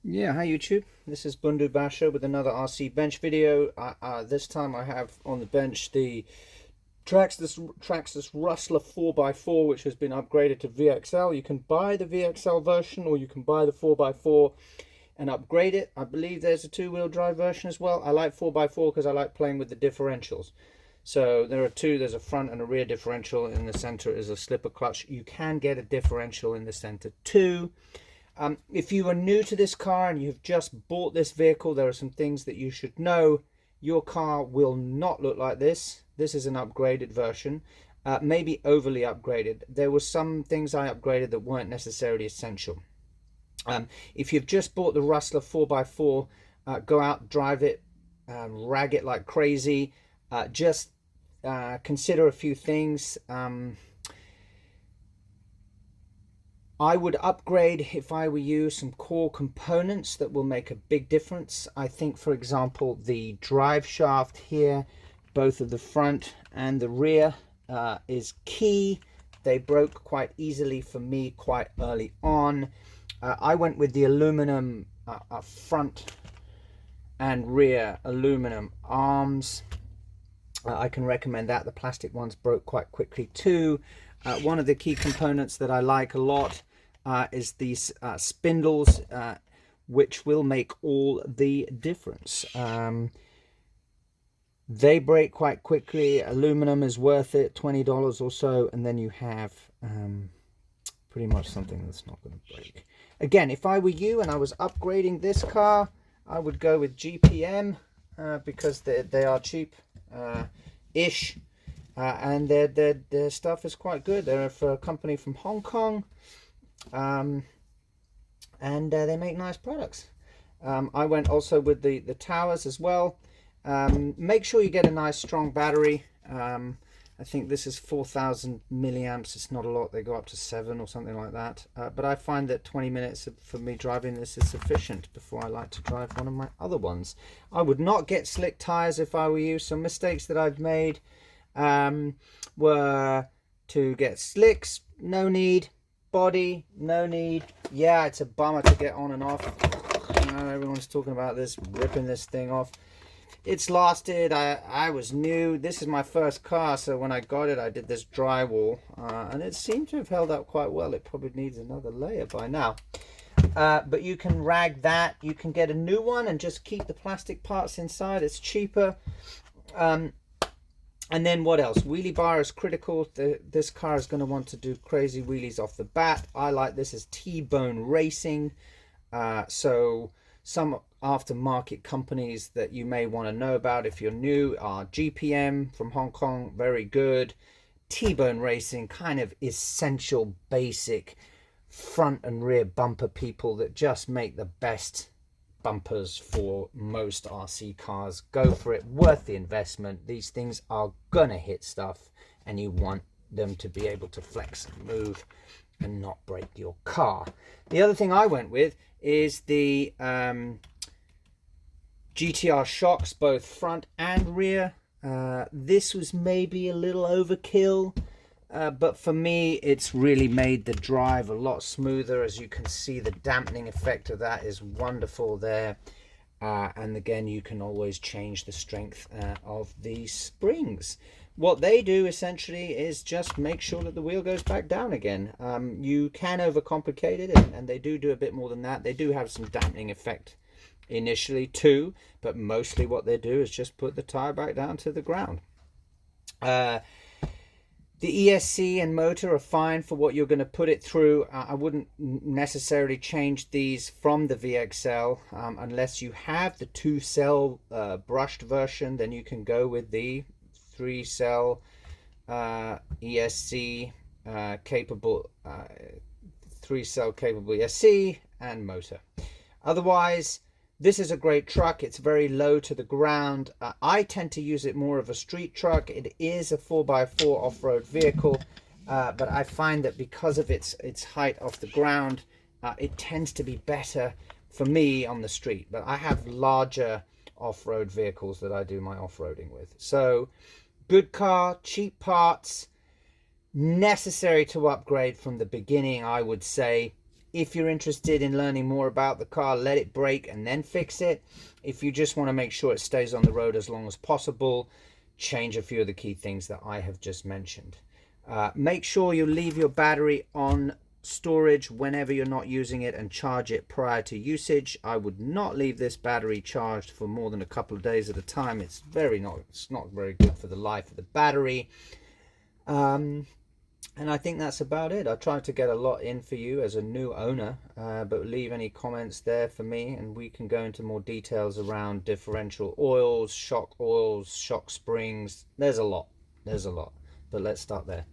Yeah, hi YouTube. This is Bundu Basha with another RC bench video. This time I have on the bench the Traxxas Rustler 4x4, which has been upgraded to VXL. You can buy the VXL version or you can buy the 4x4 and upgrade it. I believe there's a two-wheel drive version as well. I like 4x4 because I like playing with the differentials. So there are two, there's a front and a rear differential. In the center is a slipper clutch. You can get a differential in the center too. If you are new to this car and you've just bought this vehicle, there are some things that you should know. Your car will not look like this. This is an upgraded version, maybe overly upgraded. There were some things I upgraded that weren't necessarily essential. If you've just bought the Rustler 4x4, go out, drive it, rag it like crazy. Just consider a few things. I would upgrade, if I were you, some core components that will make a big difference. I think, for example, the drive shaft here, both of the front and the rear, is key. They broke quite easily for me quite early on. I went with the aluminum front and rear aluminum arms. I can recommend that. The plastic ones broke quite quickly too. One of the key components that I like a lot is these spindles, which will make all the difference. They break quite quickly. Aluminum is worth it, $20 or so, and then you have pretty much something that's not going to break. Again, if I were you and I was upgrading this car, I would go with GPM because they are cheap-ish. And their stuff is quite good. They're for a company from Hong Kong, and they make nice products. I went also with the towers as well. Make sure you get a nice strong battery. I think this is 4,000 milliamps. It's not a lot. They go up to 7 or something like that. But I find that 20 minutes for me driving this is sufficient before I like to drive one of my other ones. I would not get slick tires if I were you. Some mistakes that I've made were to get slicks, no need. Body, no need. Yeah, it's a bummer to get on and off. You know, everyone's talking about this, ripping this thing off. It's lasted. I was new. This is my first car, so when I got it, I did this drywall, and it seemed to have held up quite well. It probably needs another layer by now. But you can rag that. You can get a new one and just keep the plastic parts inside. It's cheaper. And then what else? Wheelie bar is critical. This car is going to want to do crazy wheelies off the bat. I like this as T-bone racing. So some aftermarket companies that you may want to know about if you're new are GPM from Hong Kong, very good. T-bone racing, kind of essential, basic front and rear bumper people that just make the best bumpers for most RC cars. Go for it, worth the investment. These things are gonna hit stuff and you want them to be able to flex and move and not break your car. The other thing I went with is the GTR shocks, both front and rear. This was maybe a little overkill, but for me it's really made the drive a lot smoother. As you can see, the dampening effect of that is wonderful there, and again you can always change the strength of the springs. What they do essentially is just make sure that the wheel goes back down again. You can overcomplicate it, and they do a bit more than that. They do have some dampening effect initially too, but mostly what they do is just put the tire back down to the ground. The ESC and motor are fine for what you're going to put it through. I wouldn't necessarily change these from the VXL unless you have the 2-cell brushed version. Then you can go with the 3-cell ESC capable 3-cell capable ESC and motor. Otherwise, this is a great truck. It's very low to the ground. I tend to use it more of a street truck. It is a 4x4 off-road vehicle, but I find that because of its height off the ground, it tends to be better for me on the street. But I have larger off-road vehicles that I do my off-roading with. So, good car, cheap parts, necessary to upgrade from the beginning, I would say. If you're interested in learning more about the car, let it break and then fix it. If you just want to make sure it stays on the road as long as possible, change a few of the key things that I have just mentioned. Make sure you leave your battery on storage whenever you're not using it and charge it prior to usage. I would not leave this battery charged for more than a couple of days at a time. It's not very good for the life of the battery. And I think that's about it. I tried to get a lot in for you as a new owner, but leave any comments there for me and we can go into more details around differential oils, shock springs. There's a lot, but let's start there.